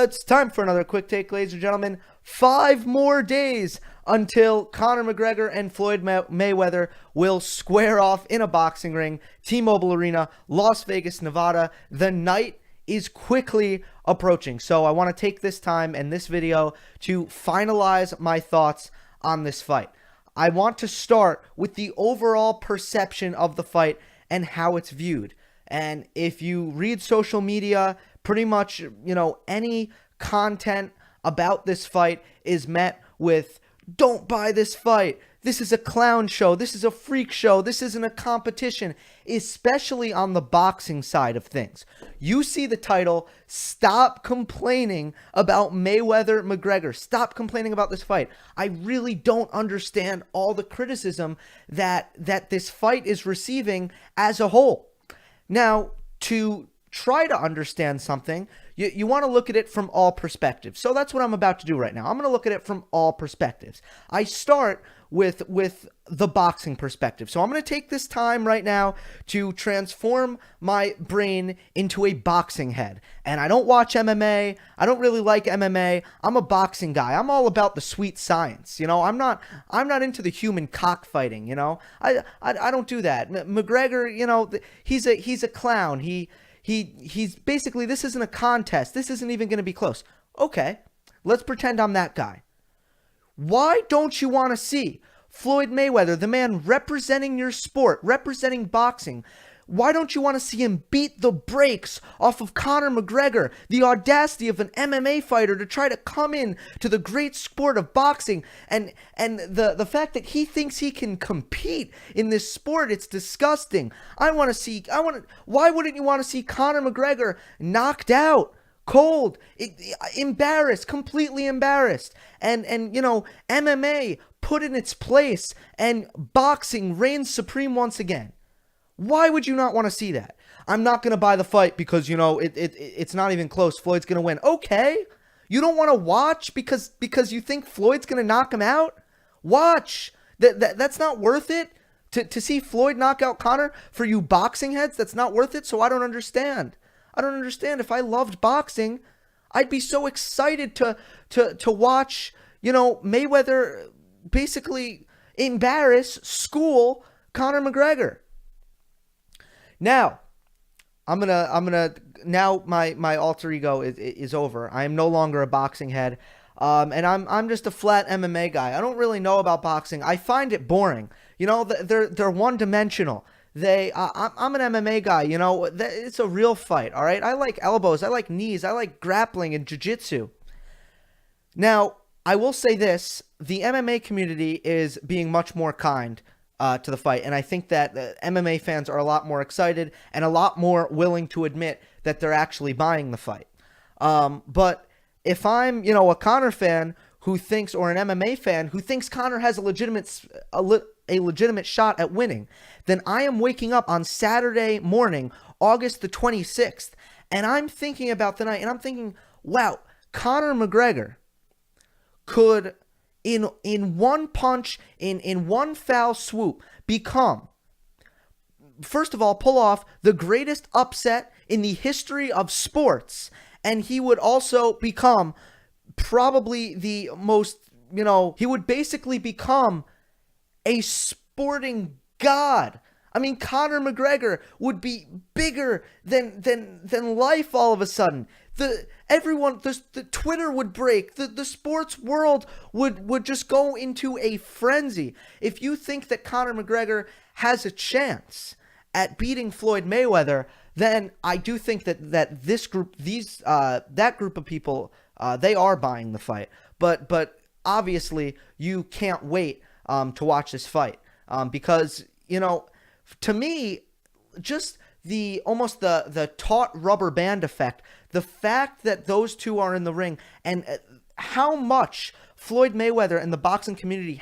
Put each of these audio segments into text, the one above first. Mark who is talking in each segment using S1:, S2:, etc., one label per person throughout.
S1: It's time for another quick take, ladies and gentlemen. 5 more days until Conor McGregor and Floyd Mayweather will square off in a boxing ring, T-Mobile Arena, Las Vegas, Nevada. The night is quickly approaching. So I want to take this time and this video to finalize my thoughts on this fight. I want to start with the overall perception of the fight and how it's viewed. And if you read social media, pretty much, any content about this fight is met with, don't buy this fight. This is a clown show. This is a freak show. This isn't a competition, especially on the boxing side of things. You see the title, stop complaining about Mayweather McGregor. Stop complaining about this fight. I really don't understand all the criticism that this fight is receiving as a whole. Now, to try to understand something, you want to look at it from all perspectives. So that's what I'm about to do right now. I'm going to look at it from all perspectives. I start with the boxing perspective. So I'm going to take this time right now to transform my brain into a boxing head. And I don't watch MMA. I don't really like MMA. I'm a boxing guy. I'm all about the sweet science. I'm not into the human cockfighting. I don't do that. McGregor, he's a clown. He's basically, this isn't a contest. This isn't even going to be close. Okay, let's pretend I'm that guy. Why don't you want to see Floyd Mayweather, the man representing your sport, representing boxing? Why don't you want to see him beat the brakes off of Conor McGregor? The audacity of an MMA fighter to try to come in to the great sport of boxing, and the fact that he thinks he can compete in this sport, it's disgusting. Why wouldn't you want to see Conor McGregor knocked out? Cold, embarrassed, completely embarrassed, and MMA put in its place, and boxing reigns supreme once again. Why would you not want to see that? I'm not going to buy the fight because it's not even close. Floyd's going to win. Okay, you don't want to watch because you think Floyd's going to knock him out. Watch. That's not worth it to see Floyd knock out Conor. For you boxing heads, that's not worth it. So I don't understand. If I loved boxing, I'd be so excited to watch, Mayweather basically embarrass, school Conor McGregor. Now, now my alter ego is over. I am no longer a boxing head. And I'm just a flat MMA guy. I don't really know about boxing. I find it boring. They're one-dimensional. I'm an MMA guy, it's a real fight, all right? I like elbows, I like knees, I like grappling and jiu-jitsu. Now, I will say this, the MMA community is being much more kind to the fight, and I think that MMA fans are a lot more excited and a lot more willing to admit that they're actually buying the fight. But if I'm, a Conor fan who thinks, or an MMA fan who thinks Conor has a legitimate shot at winning, then I am waking up on Saturday morning, August the 26th, and I'm thinking about the night, and I'm thinking, wow, Conor McGregor could, in one punch, in one foul swoop, become, first of all, pull off the greatest upset in the history of sports, and he would also become probably the most, he would basically become a sporting god. I mean, Conor McGregor would be bigger than life all of a sudden. The Twitter would break. The sports world would just go into a frenzy. If you think that Conor McGregor has a chance at beating Floyd Mayweather, then I do think that that group of people, they are buying the fight. But obviously you can't wait to watch this fight, because to me, just almost the taut rubber band effect, the fact that those two are in the ring, and how much Floyd Mayweather and the boxing community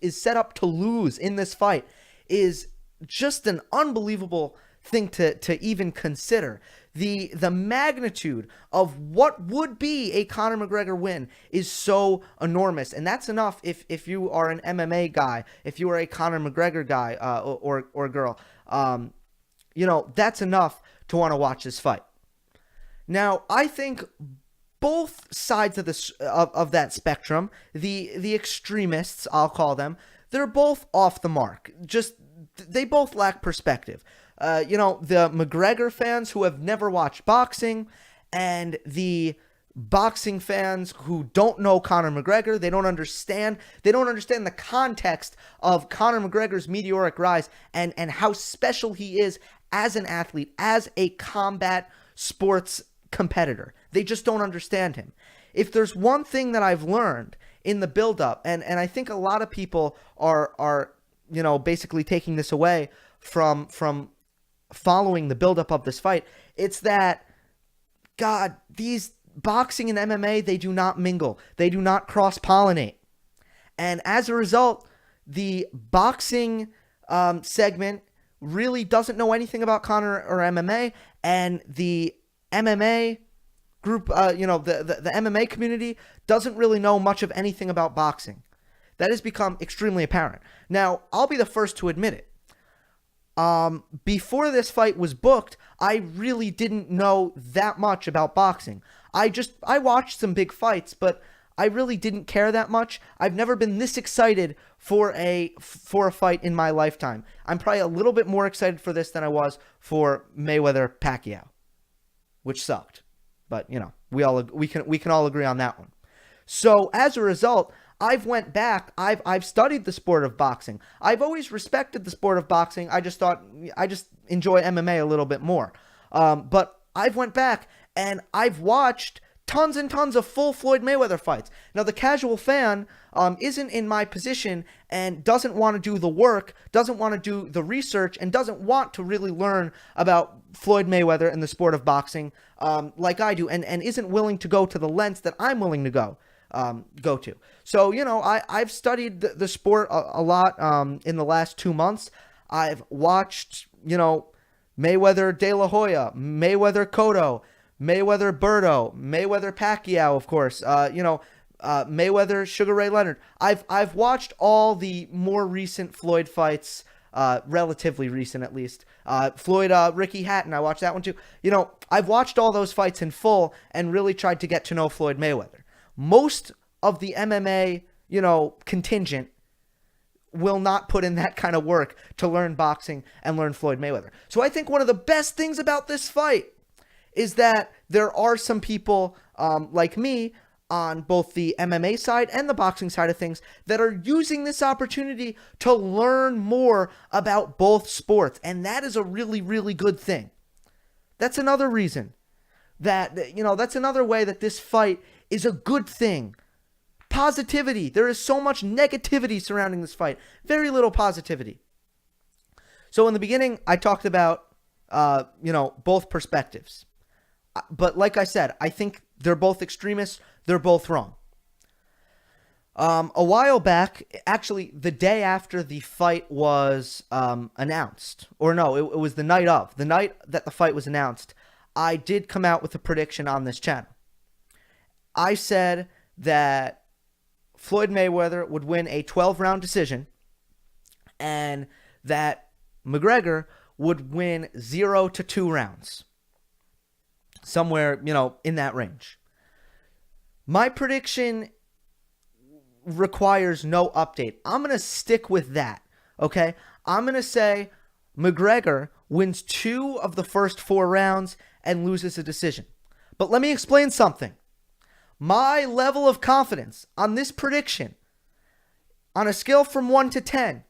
S1: is set up to lose in this fight is just an unbelievable thing to even consider. The magnitude of what would be a Conor McGregor win is so enormous, and that's enough if you are an MMA guy, if you are a Conor McGregor guy or girl, that's enough to want to watch this fight. Now, I think both sides of this of that spectrum, the extremists, I'll call them, they're both off the mark. Just they both lack perspective. The McGregor fans who have never watched boxing, and the boxing fans who don't know Conor McGregor. They don't understand the context of Conor McGregor's meteoric rise and how special he is as an athlete, as a combat sports competitor. They just don't understand him. If there's one thing that I've learned in the buildup, and I think a lot of people are basically taking this away from following the buildup of this fight, it's that, God, these boxing and MMA, they do not mingle. They do not cross-pollinate. And as a result, the boxing segment really doesn't know anything about Conor or MMA, and the MMA group, the MMA community doesn't really know much of anything about boxing. That has become extremely apparent. Now, I'll be the first to admit it. Before this fight was booked, I really didn't know that much about boxing. I watched some big fights, but I really didn't care that much. I've never been this excited for a fight in my lifetime. I'm probably a little bit more excited for this than I was for Mayweather-Pacquiao, which sucked. But, we can all agree on that one. So, as a result, I've went back. I've studied the sport of boxing. I've always respected the sport of boxing. I just enjoy MMA a little bit more. But I've went back and I've watched tons and tons of full Floyd Mayweather fights. Now, the casual fan isn't in my position and doesn't want to do the work, doesn't want to do the research, and doesn't want to really learn about Floyd Mayweather and the sport of boxing like I do, and isn't willing to go to the lengths that I'm willing to go to. So, I've studied the sport a lot in the last 2 months. I've watched, Mayweather De La Hoya, Mayweather Cotto, Mayweather Berto, Mayweather Pacquiao, of course, Mayweather Sugar Ray Leonard. I've watched all the more recent Floyd fights, relatively recent at least. Floyd Ricky Hatton, I watched that one too. I've watched all those fights in full and really tried to get to know Floyd Mayweather. Most of the MMA, contingent will not put in that kind of work to learn boxing and learn Floyd Mayweather. So I think one of the best things about this fight is that there are some people like me on both the MMA side and the boxing side of things that are using this opportunity to learn more about both sports. And that is a really, really good thing. That's another reason that's another way that this fight is a good thing. Positivity. There is so much negativity surrounding this fight. Very little positivity. So in the beginning, I talked about, both perspectives. But like I said, I think they're both extremists. They're both wrong. A while back, actually, the day after the fight was announced, or no, it was the night that the fight was announced, I did come out with a prediction on this channel. I said that Floyd Mayweather would win a 12-round decision and that McGregor would win 0 to 2 rounds. Somewhere, in that range. My prediction requires no update. I'm going to stick with that, okay? I'm going to say McGregor wins 2 of the first 4 rounds and loses a decision. But let me explain something. My level of confidence on this prediction, on a scale from 1 to 10,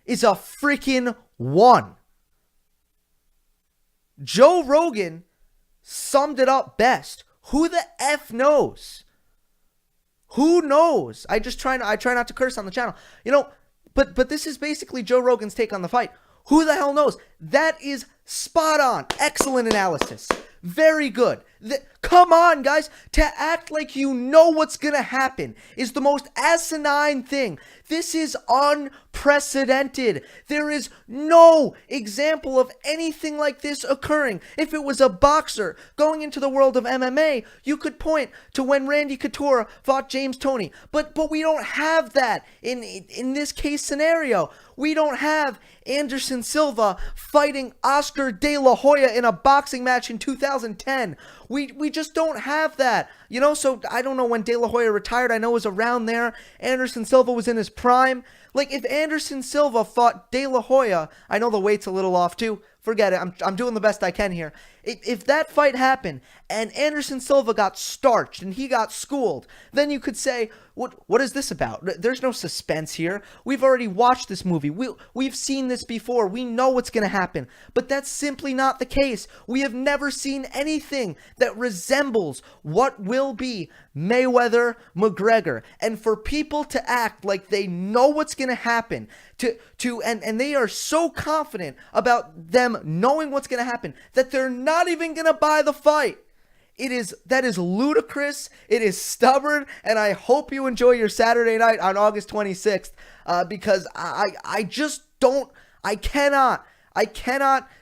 S1: is a freaking 1. Joe Rogan summed it up best. Who the F knows? Who knows? I try not to curse on the channel. But this is basically Joe Rogan's take on the fight. Who the hell knows? That is spot on. Excellent analysis. Very good. Come on, guys. To act like you know what's going to happen is the most asinine thing. This is unprecedented. There is no example of anything like this occurring. If it was a boxer going into the world of MMA, you could point to when Randy Couture fought James Toney. But we don't have that in this case scenario. We don't have Anderson Silva fighting Oscar De La Hoya in a boxing match in 2010. We we just don't have that. So I don't know when De La Hoya retired. I know it was around there. Anderson Silva was in his prime. Like, if Anderson Silva fought De La Hoya, I know the weight's a little off too. Forget it. I'm doing the best I can here. If that fight happened and Anderson Silva got starched and he got schooled, then you could say, what is this about? There's no suspense here. We've already watched this movie. We've seen this before. We know what's going to happen. But that's simply not the case. We have never seen anything that resembles what will be Mayweather McGregor. And for people to act like they know what's going to happen, and they are so confident about them knowing what's going to happen that they're not even going to buy the fight. That is ludicrous. It is stubborn, and I hope you enjoy your Saturday night on August 26th, because I just don't, I cannot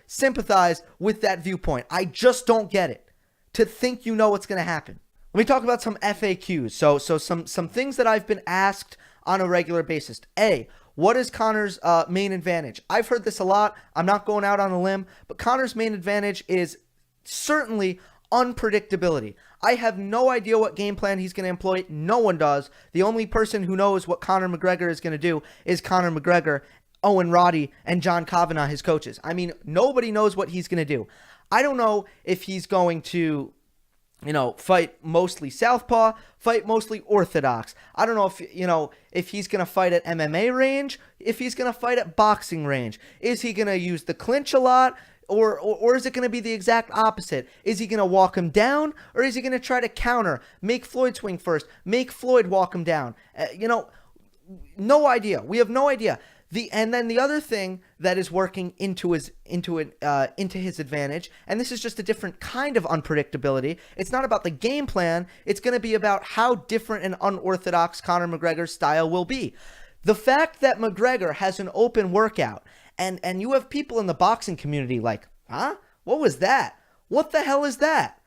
S1: sympathize with that viewpoint. I just don't get it. To think you know what's going to happen. Let me talk about some FAQs. So some things that I've been asked on a regular basis. A, what is Conor's main advantage? I've heard this a lot. I'm not going out on a limb, but Conor's main advantage is certainly unpredictability. I have no idea what game plan he's going to employ. No one does. The only person who knows what Conor McGregor is going to do is Conor McGregor, Owen Roddy, and John Kavanagh, his coaches. I mean, nobody knows what he's going to do. I don't know if he's going to, fight mostly southpaw, fight mostly orthodox. I don't know if he's going to fight at MMA range, if he's going to fight at boxing range. Is he going to use the clinch a lot? Or is it going to be the exact opposite? Is he going to walk him down, or is he going to try to counter, make Floyd swing first, make Floyd walk him down? No idea. We have no idea. And then the other thing that is working into his advantage, and this is just a different kind of unpredictability. It's not about the game plan. It's going to be about how different and unorthodox Conor McGregor's style will be. The fact that McGregor has an open workout, and you have people in the boxing community like, huh? What was that? What the hell is that?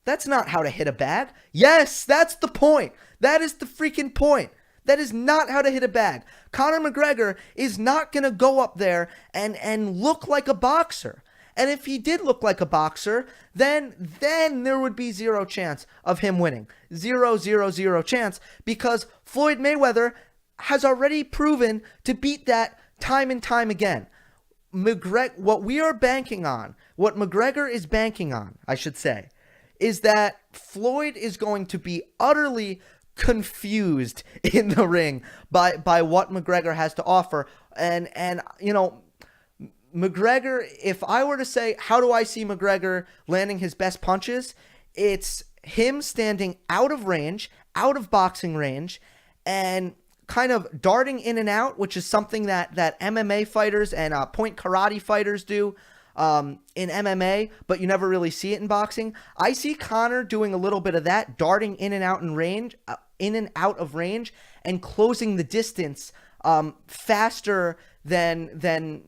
S1: That's not how to hit a bag. Yes, that's the point. That is the freaking point. That is not how to hit a bag. Conor McGregor is not going to go up there and look like a boxer. And if he did look like a boxer, then there would be zero chance of him winning. Zero chance, because Floyd Mayweather has already proven to beat that time and time again. What we are banking on, what McGregor is banking on, I should say, is that Floyd is going to be utterly confused in the ring by what McGregor has to offer. And McGregor, if I were to say, how do I see McGregor landing his best punches? It's him standing out of range, out of boxing range, and kind of darting in and out, which is something that MMA fighters and point karate fighters do in MMA, but you never really see it in boxing. I see Conor doing a little bit of that, darting in and out of range, and closing the distance faster than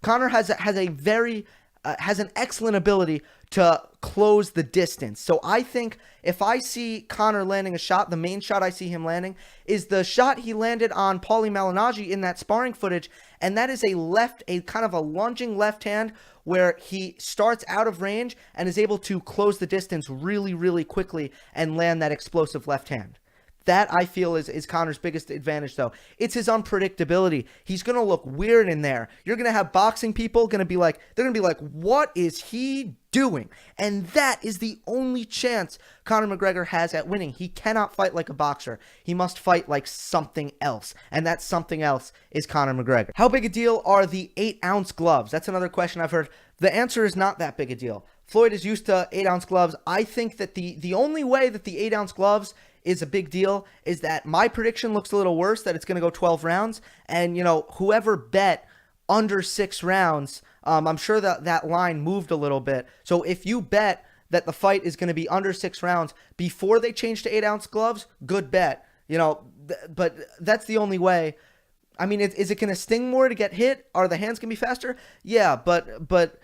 S1: Conor has an excellent ability to close the distance. So I think if I see Conor landing a shot, the main shot I see him landing is the shot he landed on Paulie Malignaggi in that sparring footage, and that is a kind of a lunging left hand where he starts out of range and is able to close the distance really, really quickly and land that explosive left hand. That, I feel, is Conor's biggest advantage, though. It's his unpredictability. He's going to look weird in there. You're going to have boxing people they're going to be like, what is he doing? And that is the only chance Conor McGregor has at winning. He cannot fight like a boxer. He must fight like something else. And that something else is Conor McGregor. How big a deal are the 8-ounce gloves? That's another question I've heard. The answer is not that big a deal. Floyd is used to 8-ounce gloves. I think that the only way that the 8-ounce gloves is a big deal is that my prediction looks a little worse, that it's going to go 12 rounds. And, whoever bet under 6 rounds, I'm sure that line moved a little bit. So if you bet that the fight is going to be under 6 rounds before they change to 8-ounce gloves, good bet. But that's the only way. I mean, is it going to sting more to get hit? Are the hands going to be faster? Yeah, but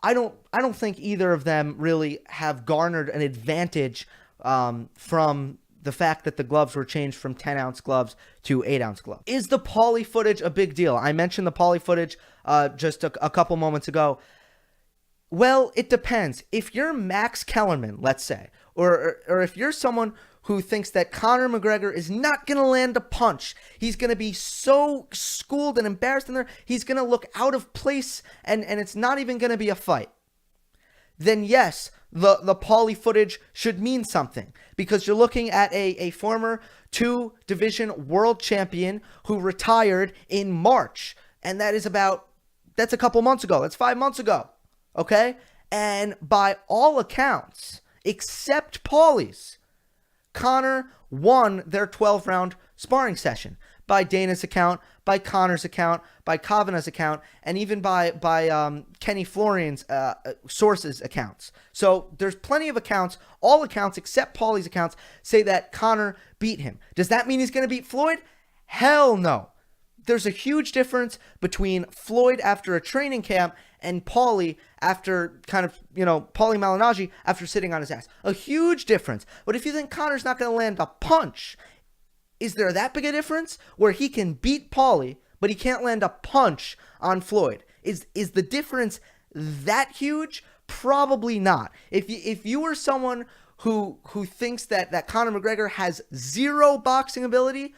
S1: I don't think either of them really have garnered an advantage from the fact that the gloves were changed from 10-ounce gloves to 8-ounce gloves. Is the Paulie footage a big deal? I mentioned the Paulie footage just a couple moments ago. Well, it depends. If you're Max Kellerman, let's say, or if you're someone who thinks that Conor McGregor is not going to land a punch, he's going to be so schooled and embarrassed in there, he's going to look out of place, and it's not even going to be a fight, then yes, the Paulie footage should mean something, because you're looking at a former 2-division world champion who retired in March, and that's a couple months ago. That's 5 months ago. Okay? And by all accounts, except Paulie's, Conor won their 12-round sparring session. By Dana's account, by Conor's account, by Kavanagh's account, and even by Kenny Florian's sources' accounts. So there's plenty of accounts. All accounts except Paulie's accounts say that Conor beat him. Does that mean he's going to beat Floyd? Hell no. There's a huge difference between Floyd after a training camp and Paulie after Paulie Malignaggi after sitting on his ass. A huge difference. But if you think Conor's not going to land a punch, is there that big a difference where he can beat Paulie, but he can't land a punch on Floyd? Is the difference that huge? Probably not. If you were someone who thinks that Conor McGregor has zero boxing ability,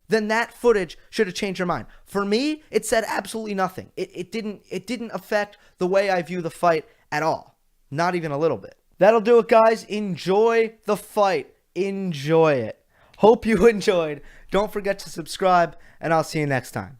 S1: then that footage should have changed your mind. For me, it said absolutely nothing. It didn't affect the way I view the fight at all. Not even a little bit. That'll do it, guys. Enjoy the fight. Enjoy it. Hope you enjoyed. Don't forget to subscribe, and I'll see you next time.